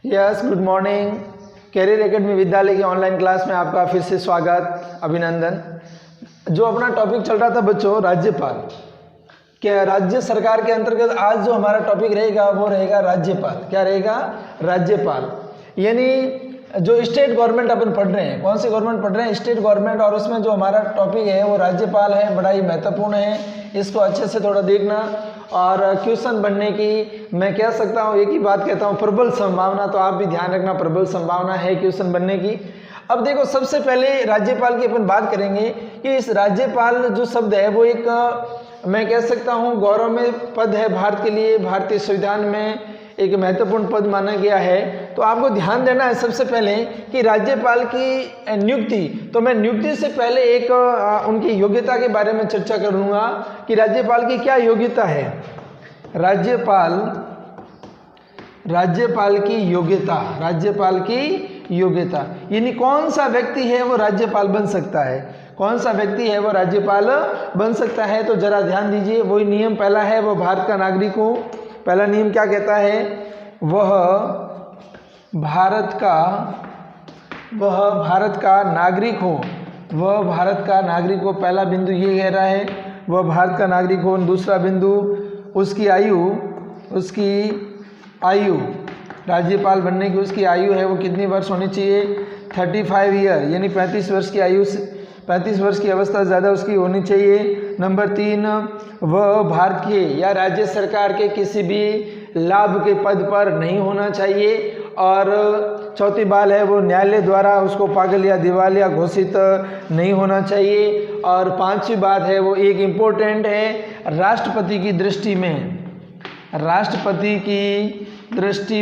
Yes, good morning. Career academy विद्यालय की online class में आपका फिर से स्वागत, अभिनंदन। जो अपना टॉपिक चल रहा था बच्चों, राज्यपाल, क्या राज्य सरकार के अंतर्गत आज जो हमारा टॉपिक रहेगा वो रहेगा राज्यपाल। क्या रहेगा? राज्यपाल। यानी जो स्टेट गवर्नमेंट अपन पढ़ रहे हैं, कौन सी गवर्नमेंट पढ़ रहे हैं? State government. और उसमें जो हमारा टॉपिक है वो राज्यपाल है। बड़ा ही महत्वपूर्ण है, इसको अच्छे से थोड़ा देखना। और क्वेश्चन बनने की मैं कह सकता हूँ, एक ही बात कहता हूँ, प्रबल संभावना। तो आप भी ध्यान रखना, प्रबल संभावना है क्वेश्चन बनने की। अब देखो, सबसे पहले राज्यपाल की अपन बात करेंगे कि इस राज्यपाल जो शब्द है वो एक, मैं कह सकता हूँ, गौरवमय पद है भारत के लिए। भारतीय संविधान में एक महत्वपूर्ण पद माना गया है। तो आपको ध्यान देना है सबसे पहले कि राज्यपाल की नियुक्ति, तो मैं नियुक्ति से पहले एक उनकी योग्यता के बारे में चर्चा करूंगा कि राज्यपाल की क्या योग्यता है। राज्यपाल की योग्यता यानी कौन सा व्यक्ति है वो राज्यपाल बन सकता है, कौन सा व्यक्ति है वो राज्यपाल बन सकता है। तो जरा ध्यान दीजिए, वही नियम पहला है, वो भारत का नागरिक हो। पहला नियम क्या कहता है? वह भारत का नागरिक हो। वह भारत का नागरिक हो, पहला बिंदु ये कह रहा है, वह भारत का नागरिक हो। दूसरा बिंदु, उसकी आयु, राज्यपाल बनने की उसकी आयु है वो कितनी वर्ष होनी चाहिए? 35 ईयर, यानी 35 वर्ष की आयु, 35 वर्ष की अवस्था ज़्यादा उसकी होनी चाहिए। नंबर 3, वह भारत के या राज्य सरकार के किसी भी लाभ के पद पर नहीं होना चाहिए। और चौथी बात है, वो न्यायालय द्वारा उसको पागल या दिवालिया घोषित नहीं होना चाहिए। और पांचवी बात है, वो एक इम्पोर्टेंट है, राष्ट्रपति की दृष्टि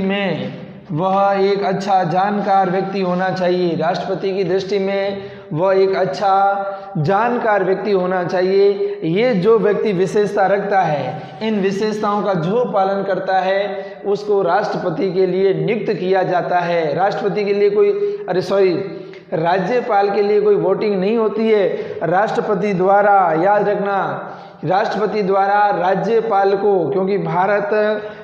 में वह एक अच्छा जानकार व्यक्ति होना चाहिए। राष्ट्रपति की दृष्टि में वह एक अच्छा जानकार व्यक्ति होना चाहिए। ये जो व्यक्ति विशेषता रखता है, इन विशेषताओं का जो पालन करता है, उसको राष्ट्रपति के लिए नियुक्त किया जाता है। राष्ट्रपति के लिए राज्यपाल के लिए कोई वोटिंग नहीं होती है। राष्ट्रपति द्वारा, याद रखना, राष्ट्रपति द्वारा राज्यपाल को, क्योंकि भारत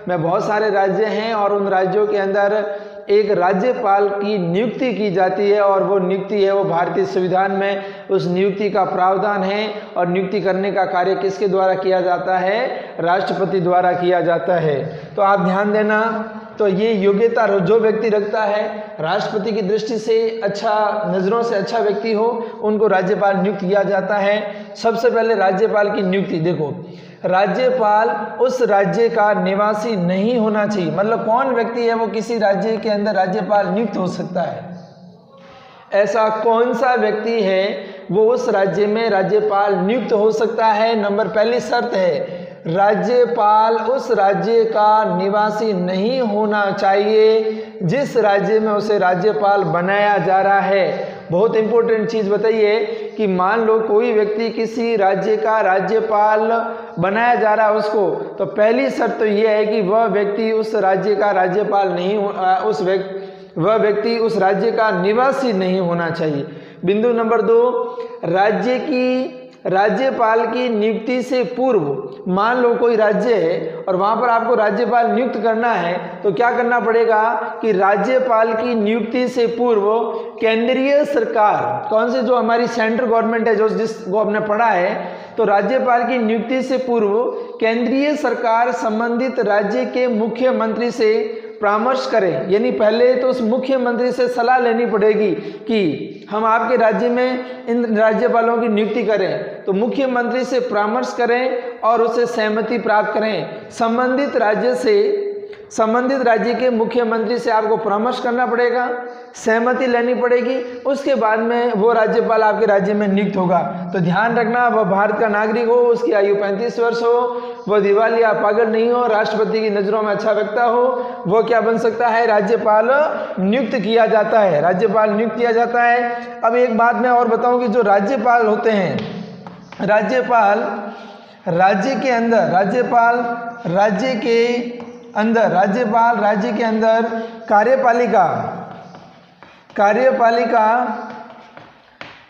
में बहुत सारे राज्य हैं और उन राज्यों के अंदर एक राज्यपाल की नियुक्ति की जाती है। और वो नियुक्ति है वो भारतीय संविधान में उस नियुक्ति का प्रावधान है। और नियुक्ति करने का कार्य किसके द्वारा किया जाता है? राष्ट्रपति द्वारा किया जाता है। तो आप ध्यान देना। तो ये योग्यता जो व्यक्ति रखता है, राष्ट्रपति की दृष्टि से अच्छा, नज़रों से अच्छा व्यक्ति हो, उनको राज्यपाल नियुक्त किया जाता है। सबसे पहले राज्यपाल की नियुक्ति देखो, राज्यपाल उस राज्य का निवासी नहीं होना चाहिए। मतलब कौन व्यक्ति है वो किसी राज्य के अंदर राज्यपाल नियुक्त हो सकता है? ऐसा कौन सा व्यक्ति है वो उस राज्य में राज्यपाल नियुक्त हो सकता है? नंबर पहली शर्त है, राज्यपाल उस राज्य का निवासी नहीं होना चाहिए जिस राज्य में उसे राज्यपाल बनाया जा रहा है। बहुत इंपॉर्टेंट चीज़ बताइए कि मान लो कोई व्यक्ति किसी राज्य का राज्यपाल बनाया जा रहा है उसको, तो पहली शर्त तो यह है कि वह व्यक्ति उस राज्य का राज्यपाल नहीं, वह व्यक्ति उस राज्य का निवासी नहीं होना चाहिए। बिंदु नंबर 2, राज्यपाल की नियुक्ति से पूर्व, मान लो कोई राज्य है और वहाँ पर आपको राज्यपाल नियुक्त करना है, तो क्या करना पड़ेगा कि राज्यपाल की नियुक्ति से पूर्व केंद्रीय सरकार, कौन सी, जो हमारी सेंट्रल गवर्नमेंट है, जिसको हमने पढ़ा है, तो राज्यपाल की नियुक्ति से पूर्व केंद्रीय सरकार संबंधित राज्य के मुख्यमंत्री से परामर्श करें। यानी पहले तो उस मुख्यमंत्री से सलाह लेनी पड़ेगी कि हम आपके राज्य में इन राज्यपालों की नियुक्ति करें, तो मुख्यमंत्री से परामर्श करें और उससे सहमति प्राप्त करें। संबंधित राज्य के मुख्यमंत्री से आपको परामर्श करना पड़ेगा, सहमति लेनी पड़ेगी, उसके बाद में वो राज्यपाल आपके राज्य में नियुक्त होगा। तो ध्यान रखना, वह भारत का नागरिक हो, उसकी आयु 35 वर्ष हो, वह दिवालिया पागल नहीं हो, राष्ट्रपति की नज़रों में अच्छा व्यक्ति हो, वो क्या बन सकता है? राज्यपाल नियुक्त किया जाता है। राज्यपाल नियुक्त किया जाता है। अब एक बात मैं और बताऊं कि जो राज्यपाल होते हैं, राज्यपाल राज्य के अंदर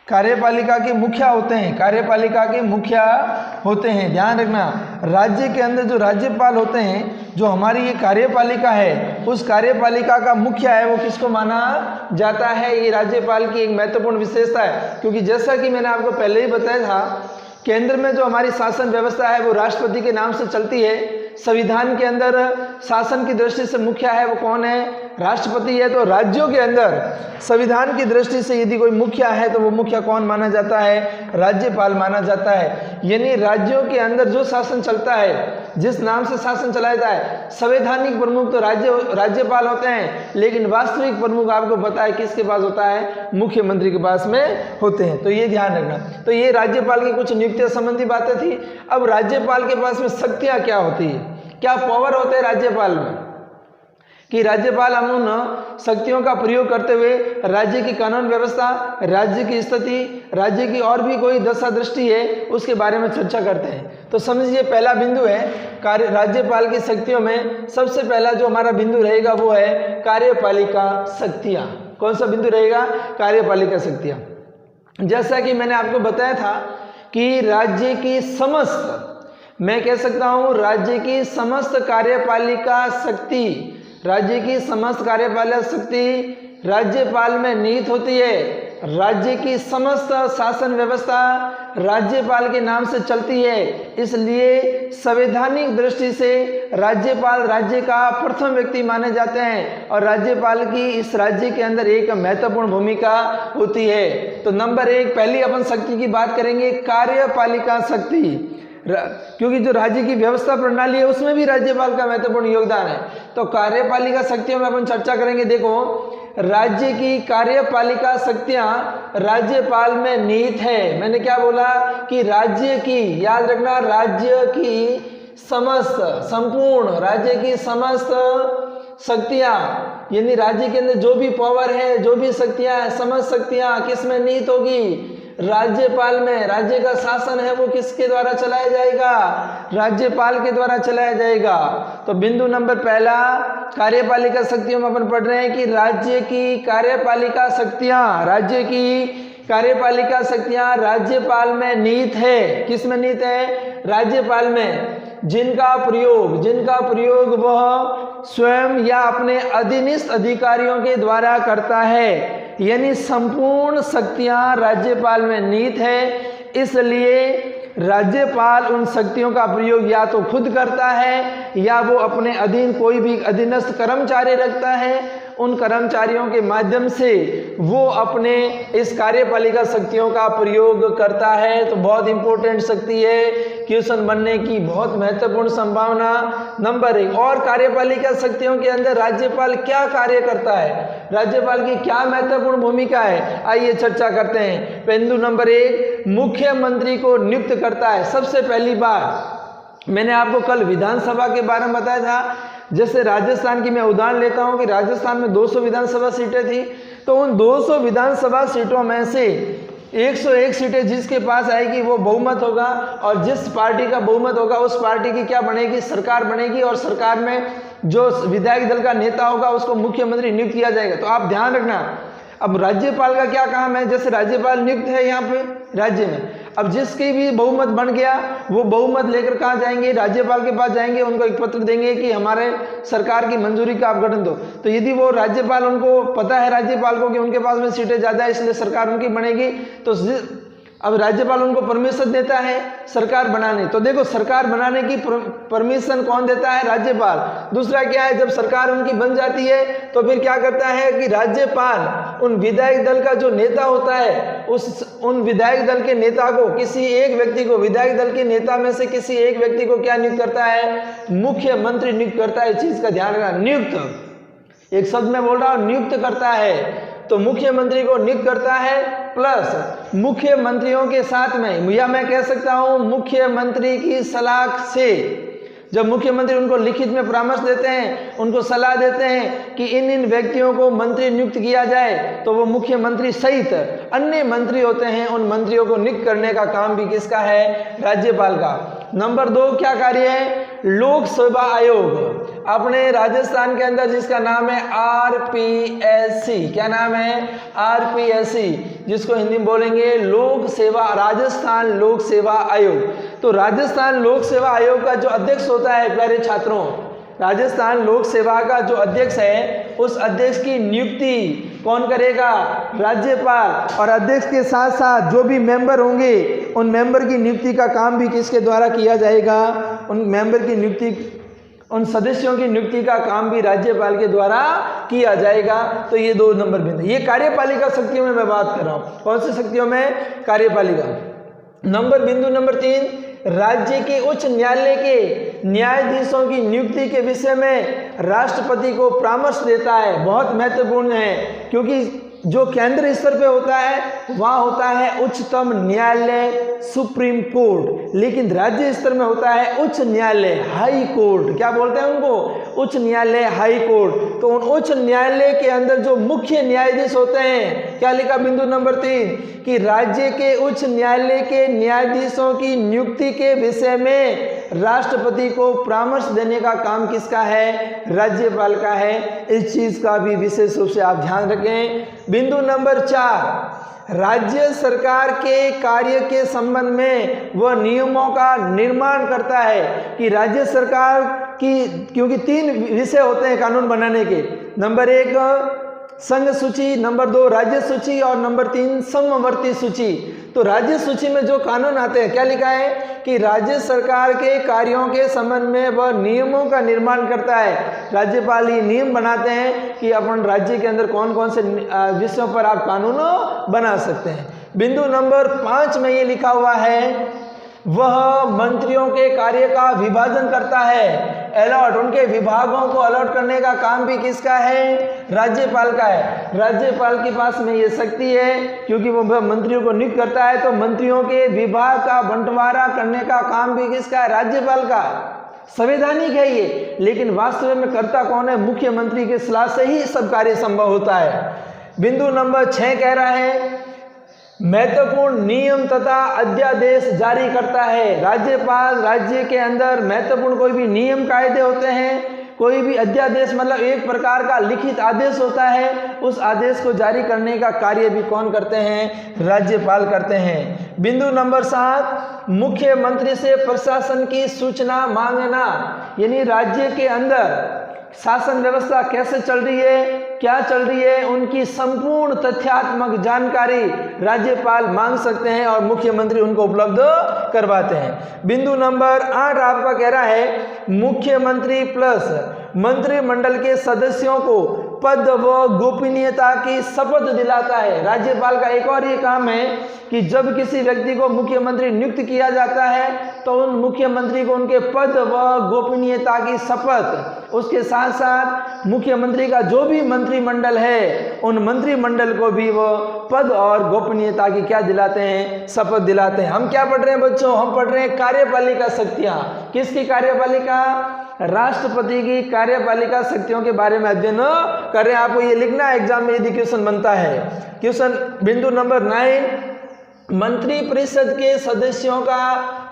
कार्यपालिका के मुखिया होते हैं। कार्यपालिका के मुखिया होते हैं। ध्यान रखना, राज्य के अंदर जो राज्यपाल होते हैं, जो हमारी ये कार्यपालिका है, उस कार्यपालिका का मुखिया है वो किसको माना जाता है? ये राज्यपाल की एक महत्वपूर्ण विशेषता है। क्योंकि जैसा कि मैंने आपको पहले ही बताया था, केंद्र में जो हमारी शासन व्यवस्था है वो राष्ट्रपति के नाम से चलती है। संविधान के अंदर शासन की दृष्टि से मुखिया है वो कौन है? राष्ट्रपति है। तो राज्यों के अंदर संविधान की दृष्टि से यदि कोई मुखिया है तो वो मुखिया कौन माना जाता है? राज्यपाल माना जाता है। यानी राज्यों के अंदर जो शासन चलता है, जिस नाम से शासन चलाया जाए, संवैधानिक प्रमुख तो राज्यपाल होते हैं, लेकिन वास्तविक प्रमुख आपको पता है किसके पास होता है? मुख्यमंत्री के पास में होते हैं। तो ये ध्यान रखना। तो ये राज्यपाल की कुछ नियुक्ति संबंधी बातें थी। अब राज्यपाल के पास में शक्तियां क्या होती है, क्या पावर होते हैं राज्यपाल में, कि राज्यपाल हम उन शक्तियों का प्रयोग करते हुए राज्य की कानून व्यवस्था, राज्य की स्थिति, राज्य की और भी कोई दशा दृष्टि है उसके बारे में चर्चा करते हैं। तो समझिए, पहला बिंदु है राज्यपाल की शक्तियों में सबसे पहला जो हमारा बिंदु रहेगा वो है कार्यपालिका शक्तियां। कौन सा बिंदु रहेगा? कार्यपालिका शक्तियां। जैसा कि मैंने आपको बताया था कि राज्य की समस्त, मैं कह सकता हूं राज्य की समस्त कार्यपालिका शक्ति, राज्य की समस्त कार्यपालिका शक्ति राज्यपाल में निहित होती है। राज्य की समस्त शासन व्यवस्था राज्यपाल के नाम से चलती है। इसलिए संवैधानिक दृष्टि से राज्यपाल राज्य का प्रथम व्यक्ति माने जाते हैं और राज्यपाल की इस राज्य के अंदर एक महत्वपूर्ण भूमिका होती है। तो नंबर एक, पहली अपन शक्ति की बात करेंगे, कार्यपालिका शक्ति। क्योंकि जो राज्य की व्यवस्था प्रणाली है उसमें भी राज्यपाल का महत्वपूर्ण योगदान है। तो कार्यपालिका शक्तियों में अपन चर्चा करेंगे। देखो, राज्य की कार्यपालिका शक्तियां राज्यपाल में निहित है। मैंने क्या बोला कि राज्य की, याद रखना, राज्य की समस्त, संपूर्ण राज्य की समस्त शक्तियां, यानी राज्य के अंदर जो भी पावर है, जो भी शक्तियां, समस्त शक्तियां किस में निहित होगी? राज्यपाल में। राज्य का शासन है वो किसके द्वारा चलाया जाएगा? राज्यपाल के द्वारा चलाया जाएगा। तो बिंदु नंबर पहला, कार्यपालिका शक्तियों में अपन पढ़ रहे हैं कि राज्य की कार्यपालिका शक्तियां, राज्य की कार्यपालिका शक्तियां राज्यपाल में निहित है। किस में निहित है? राज्यपाल में। जिनका प्रयोग वह स्वयं या अपने अधीनस्थ अधिकारियों के द्वारा करता है। यानी संपूर्ण शक्तियां राज्यपाल में निहित है। इसलिए राज्यपाल उन शक्तियों का प्रयोग या तो खुद करता है या वो अपने अधीन कोई भी अधीनस्थ कर्मचारी रखता है, उन कर्मचारियों के माध्यम से वो अपने इस कार्यपालिका शक्तियों का प्रयोग करता है। तो बहुत इंपॉर्टेंट शक्ति है, क्वेश्चन बनने की बहुत महत्वपूर्ण संभावना। नंबर एक, और कार्यपालिका शक्तियों के अंदर राज्यपाल क्या कार्य करता है, राज्यपाल की क्या महत्वपूर्ण भूमिका है, आइए चर्चा करते हैं। बिंदु नंबर एक, मुख्यमंत्री को नियुक्त करता है। सबसे पहली बार मैंने आपको कल विधानसभा के बारे में बताया था। जैसे राजस्थान की मैं उदाहरण लेता हूं कि राजस्थान में 200 विधानसभा सीटें थी, तो उन 200 विधानसभा सीटों में से 101 सीटें जिसके पास आएगी वो बहुमत होगा, और जिस पार्टी का बहुमत होगा उस पार्टी की क्या बनेगी? सरकार बनेगी, और सरकार में जो विधायक दल का नेता होगा उसको मुख्यमंत्री नियुक्त किया जाएगा। तो आप ध्यान रखना, अब राज्यपाल का क्या काम है? जैसे राज्यपाल नियुक्त है यहाँ पे राज्य में, अब जिसकी भी बहुमत बन गया वो बहुमत लेकर कहाँ जाएंगे? राज्यपाल के पास जाएंगे, उनको एक पत्र देंगे कि हमारे सरकार की मंजूरी का आप गठन दो। तो यदि वो राज्यपाल, उनको पता है राज्यपाल को कि उनके पास में सीटें ज़्यादा है इसलिए सरकार उनकी बनेगी, तो अब राज्यपाल उनको परमिशन देता है सरकार बनाने। तो देखो, सरकार बनाने की परमिशन कौन देता है? राज्यपाल। दूसरा क्या है, जब सरकार उनकी बन जाती है तो फिर क्या करता है कि राज्यपाल उन विधायक दल का जो नेता होता है उन विधायक दल के नेता को, किसी एक व्यक्ति को, विधायक दल के नेता में से किसी एक व्यक्ति को क्या नियुक्त करता है? मुख्यमंत्री नियुक्त करता है। इस चीज का ध्यान रखना, नियुक्त, एक शब्द में बोल रहा हूं, नियुक्त करता है। तो मुख्यमंत्री को नियुक्त करता है, प्लस मुख्यमंत्रियों के साथ में, या मैं कह सकता हूं मुख्यमंत्री की सलाह से, जब मुख्यमंत्री उनको लिखित में परामर्श देते हैं, उनको सलाह देते हैं कि इन व्यक्तियों को मंत्री नियुक्त किया जाए, तो वो मुख्यमंत्री सहित अन्य मंत्री होते हैं, उन मंत्रियों को नियुक्त करने का काम भी किसका है? राज्यपाल का। नंबर 2 क्या कार्य है? लोक सेवा आयोग। अपने राजस्थान के अंदर जिसका नाम है RPSC, क्या नाम है? RPSC, जिसको हिंदी में बोलेंगे लोक सेवा, राजस्थान लोक सेवा आयोग। तो राजस्थान लोक सेवा आयोग का जो अध्यक्ष होता है प्यारे छात्रों, राजस्थान लोक सेवा का जो अध्यक्ष है उस अध्यक्ष की नियुक्ति कौन करेगा? राज्यपाल। और अध्यक्ष के साथ साथ जो भी मेंबर होंगे उन मेंबर की नियुक्ति का काम भी किसके द्वारा किया जाएगा? उन मेंबर की नियुक्ति, उन सदस्यों की नियुक्ति का काम भी राज्यपाल के द्वारा किया जाएगा। तो ये 2 नंबर बिंदु, ये कार्यपालिका शक्तियों में मैं बात कर रहा हूँ। कौन सी शक्तियों में? कार्यपालिका। बिंदु नंबर 3, राज्य के उच्च न्यायालय के न्यायाधीशों की नियुक्ति के विषय में राष्ट्रपति को परामर्श देता है। बहुत महत्वपूर्ण है, क्योंकि जो केंद्र स्तर पे होता है वहाँ होता है उच्चतम न्यायालय, सुप्रीम कोर्ट, लेकिन राज्य स्तर में होता है उच्च न्यायालय, हाई कोर्ट। क्या बोलते हैं उनको? उच्च न्यायालय, हाई कोर्ट। तो उन उच्च न्यायालय के अंदर जो मुख्य न्यायाधीश होते हैं, क्या लिखा बिंदु नंबर 3, कि राज्य के उच्च न्यायालय के न्यायाधीशों की नियुक्ति के विषय में राष्ट्रपति को परामर्श देने का काम किसका है? राज्यपाल का है। इस चीज का भी विशेष रूप से आप ध्यान रखें। बिंदु नंबर 4, राज्य सरकार के कार्य के संबंध में वह नियमों का निर्माण करता है कि राज्य सरकार की, क्योंकि 3 विषय होते हैं कानून बनाने के। नंबर 1 संघ सूची, नंबर 2 राज्य सूची और नंबर 3 समवर्ती सूची। तो राज्य सूची में जो कानून आते हैं, क्या लिखा है कि राज्य सरकार के कार्यों के संबंध में वह नियमों का निर्माण करता है। राज्यपाल ये नियम बनाते हैं कि अपन राज्य के अंदर कौन कौन से विषयों पर आप कानून बना सकते हैं। बिंदु नंबर 5 में ये लिखा हुआ है, वह मंत्रियों के कार्य का विभाजन करता है। अलॉट, उनके विभागों को अलॉट करने का काम भी किसका है? राज्यपाल का है। राज्यपाल के पास में ये शक्ति है, क्योंकि वो मंत्रियों को नियुक्त करता है, तो मंत्रियों के विभाग का बंटवारा करने का काम भी किसका है? राज्यपाल का। संवैधानिक है ये, लेकिन वास्तव में करता कौन है? मुख्यमंत्री के सलाह से ही सब कार्य संभव होता है। बिंदु नंबर 6 कह रहा है, महत्वपूर्ण नियम तथा अध्यादेश जारी करता है। राज्यपाल राज्य के अंदर महत्वपूर्ण कोई भी नियम कायदे होते हैं, कोई भी अध्यादेश मतलब एक प्रकार का लिखित आदेश होता है, उस आदेश को जारी करने का कार्य भी कौन करते हैं? राज्यपाल करते हैं। बिंदु नंबर 7, मुख्यमंत्री से प्रशासन की सूचना मांगना, यानी राज्य के अंदर शासन व्यवस्था कैसे चल रही है, क्या चल रही है, उनकी संपूर्ण तथ्यात्मक जानकारी राज्यपाल मांग सकते हैं और मुख्यमंत्री उनको उपलब्ध करवाते हैं। बिंदु नंबर 8 आपका कह रहा है, मुख्यमंत्री प्लस मंत्रिमंडल के सदस्यों को पद व गोपनीयता की शपथ दिलाता है। राज्यपाल का एक और ये काम है कि जब किसी व्यक्ति को मुख्यमंत्री नियुक्त किया जाता है तो उन मुख्यमंत्री को उनके पद व गोपनीयता की शपथ, उसके साथ साथ मुख्यमंत्री का जो भी मंत्रिमंडल है उन मंत्रिमंडल को भी वो पद और गोपनीयता की क्या दिलाते हैं? शपथ दिलाते हैं। हम क्या पढ़ रहे हैं बच्चों? हम पढ़ रहे हैं कार्यपालिका शक्तियां। किसकी कार्यपालिका? राष्ट्रपति की कार्यपालिका शक्तियों के बारे में अध्ययन कर रहे हैं। आपको ये लिखना है एग्जाम में यदि क्वेश्चन बनता है। क्वेश्चन बिंदु नंबर 9, मंत्रिपरिषद के सदस्यों का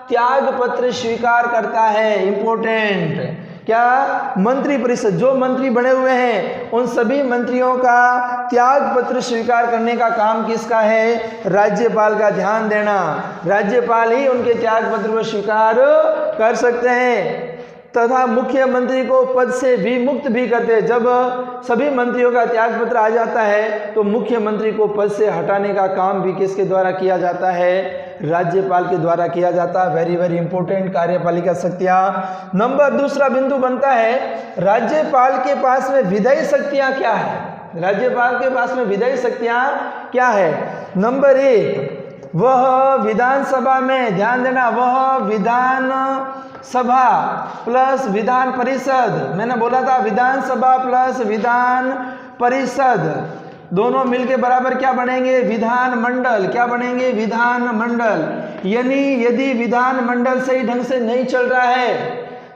त्याग पत्र स्वीकार करता है। इंपॉर्टेंट, क्या? मंत्रिपरिषद जो मंत्री बने हुए हैं उन सभी मंत्रियों का त्याग पत्र स्वीकार करने का काम किसका है? राज्यपाल का। ध्यान देना, राज्यपाल ही उनके त्याग पत्र को स्वीकार कर सकते हैं तथा मुख्यमंत्री को पद से भी मुक्त भी करते हैं। जब सभी मंत्रियों का त्याग पत्र आ जाता है तो मुख्यमंत्री को पद से हटाने का काम भी किसके द्वारा किया जाता है? राज्यपाल के द्वारा किया जाता है। वेरी वेरी इंपॉर्टेंट, कार्यपालिका शक्तियां। नंबर दूसरा बिंदु बनता है, राज्यपाल के पास में विधायी शक्तियां क्या है? राज्यपाल के पास में विधायी शक्तियां क्या है? नंबर 1, वह विधानसभा में, ध्यान देना, वह विधान सभा प्लस विधान परिषद, मैंने बोला था विधानसभा प्लस विधान परिषद दोनों मिलके बराबर क्या बनेंगे? विधान मंडल। क्या बनेंगे? विधान मंडल। यानी यदि विधान मंडल सही ढंग से नहीं चल रहा है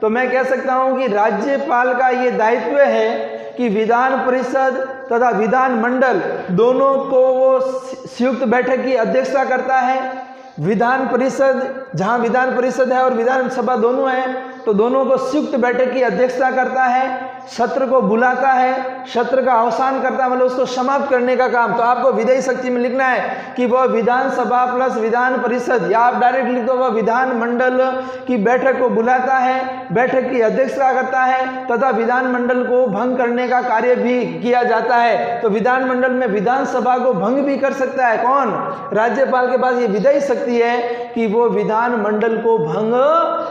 तो मैं कह सकता हूं कि राज्यपाल का ये दायित्व है कि विधान परिषद तथा विधान मंडल दोनों को वो संयुक्त बैठक की अध्यक्षता करता है। विधान परिषद, जहां विधान परिषद है और विधानसभा दोनों है, तो दोनों को संयुक्त बैठक की अध्यक्षता करता है, सत्र को बुलाता है, सत्र का अवसान करता है, मतलब उसको समाप्त करने का काम। तो आपको विधेय शक्ति में लिखना है कि वह विधानसभा प्लस विधान परिषद, या आप डायरेक्ट लिख दो वह विधानमंडल की बैठक को बुलाता है, बैठक की अध्यक्षता करता है तथा विधानमंडल को भंग करने का कार्य भी किया जाता है। तो विधानमंडल में विधानसभा को भंग भी कर सकता है कौन? राज्यपाल के पास ये विधेय शक्ति है कि वो विधानमंडल को भंग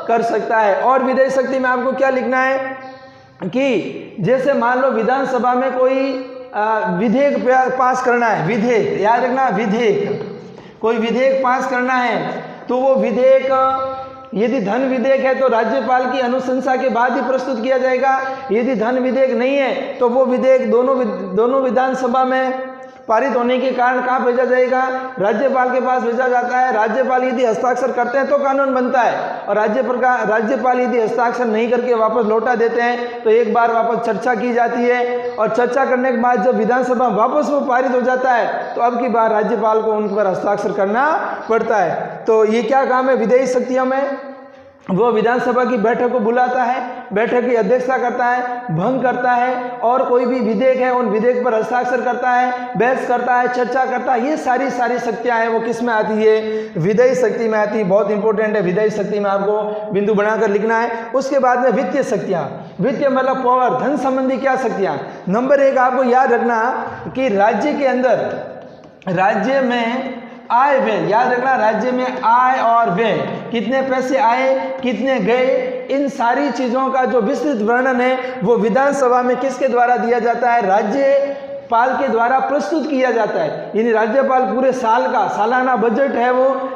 कर सकता है। और विधेय शक्ति में आपको क्या लिखना है कि जैसे मान लो विधानसभा में कोई विधेयक पास करना है, विधेयक याद रखना, विधेयक, कोई विधेयक पास करना है तो वो विधेयक यदि धन विधेयक है तो राज्यपाल की अनुशंसा के बाद ही प्रस्तुत किया जाएगा। यदि धन विधेयक नहीं है तो वो विधेयक दोनों विधानसभा में पारित होने के कारण कहाँ भेजा जाएगा? राज्यपाल के पास भेजा जाता है। राज्यपाल यदि हस्ताक्षर करते हैं तो कानून बनता है, और राज्यपाल यदि हस्ताक्षर नहीं करके वापस लौटा देते हैं तो एक बार वापस चर्चा की जाती है, और चर्चा करने के बाद जब विधानसभा वापस वो पारित हो जाता है तो अब की बार राज्यपाल को उन पर हस्ताक्षर करना पड़ता है। तो ये क्या काम है विधेयी शक्तियों में? वो विधानसभा की बैठक को बुलाता है, बैठक की अध्यक्षता करता है, भंग करता है, और कोई भी विधेयक है उन विधेयक पर हस्ताक्षर करता है, बहस करता है, चर्चा करता है। ये सारी शक्तियां हैं वो किस में आती है? विधेयी शक्ति में आती है। बहुत इंपॉर्टेंट है, विधेयी शक्ति में आपको बिंदु बनाकर लिखना है। उसके बाद में वित्तीय शक्तियाँ, वित्तीय मतलब पावर, धन संबंधी क्या शक्तियाँ? नंबर 1 आपको याद रखना कि राज्य के अंदर, राज्य में आय व्यय, याद रखना, राज्य में आय और व्यय, कितने पैसे आए कितने गए, इन सारी चीजों का जो विस्तृत वर्णन है वो विधानसभा में किसके द्वारा दिया जाता है? राज्यपाल के द्वारा प्रस्तुत किया जाता है। यानी राज्यपाल पूरे साल का सालाना बजट है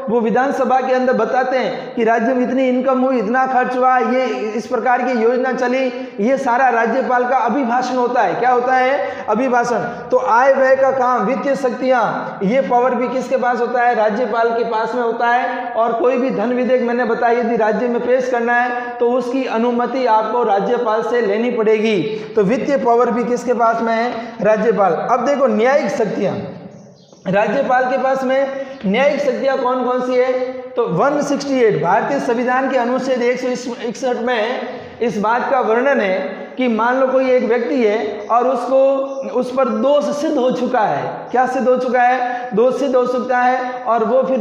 वो विधानसभा के अंदर बताते हैं कि राज्य में इतनी इनकम हुई, इतना खर्च हुआ, ये इस प्रकार की योजना चली। ये सारा राज्यपाल का अभिभाषण होता है। क्या होता है? अभिभाषण। तो आय व्यय का काम, वित्तीय शक्तियाँ, ये पावर भी किसके पास होता है? राज्यपाल के पास में होता है। और कोई भी धन विधेयक मैंने बताया यदि राज्य में पेश करना है तो उसकी अनुमति आपको राज्यपाल से लेनी पड़ेगी। तो वित्तीय पावर भी किसके पास में है? राज्यपाल। अब देखो न्यायिक शक्तियां, राज्यपाल के पास में न्यायिक शक्तियां कौन कौन सी है? तो 168 भारतीय संविधान के अनुच्छेद 161 में इस बात का वर्णन है कि मान लो कोई एक व्यक्ति है और उस पर दोष सिद्ध हो चुका है। क्या सिद्ध हो चुका है? दोष सिद्ध हो चुका है, और वो फिर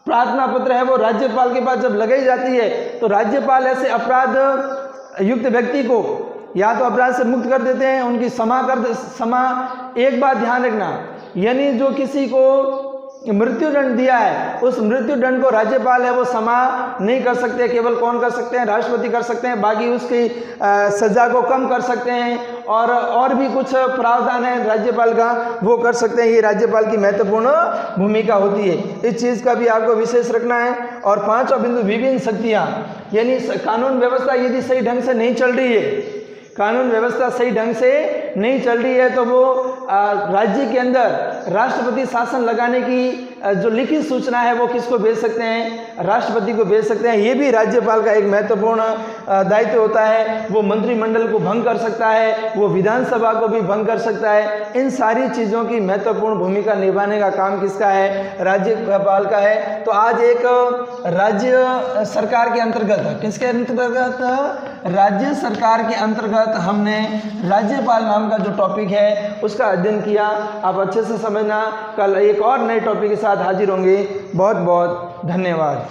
प्रार्थना पत्र है वो राज्यपाल के पास जब लगाई जाती है तो राज्यपाल ऐसे अपराध युक्त व्यक्ति को या तो अपराध से मुक्त कर देते हैं, उनकी क्षमा। एक बात ध्यान रखना, यानी जो किसी को मृत्युदंड दिया है उस मृत्युदंड को राज्यपाल है वो क्षमा नहीं कर सकते। केवल कौन कर सकते हैं? राष्ट्रपति कर सकते हैं। बाकी उसकी सजा को कम कर सकते हैं, और भी कुछ प्रावधान है राज्यपाल का वो कर सकते हैं। ये राज्यपाल की महत्वपूर्ण भूमिका होती है। इस चीज़ का भी आपको विशेष रखना है। और 5वां बिंदु विभिन्न शक्तियाँ, यानी कानून व्यवस्था यदि सही ढंग से नहीं चल रही है, कानून व्यवस्था सही ढंग से नहीं चल रही है तो वो राज्य के अंदर राष्ट्रपति शासन लगाने की जो लिखित सूचना है वो किसको भेज सकते हैं? राष्ट्रपति को भेज सकते हैं। ये भी राज्यपाल का एक महत्वपूर्ण दायित्व होता है। वो मंत्रिमंडल को भंग कर सकता है, वो विधानसभा को भी भंग कर सकता है। इन सारी चीज़ों की महत्वपूर्ण भूमिका निभाने का काम किसका है? राज्यपाल का है। तो आज एक राज्य सरकार के अंतर्गत, किसके अंतर्गत? राज्य सरकार के अंतर्गत हमने राज्यपाल नाम का जो टॉपिक है उसका अध्ययन किया। आप अच्छे से समझना। कल एक और नए टॉपिक के साथ हाजिर होंगे। बहुत बहुत धन्यवाद।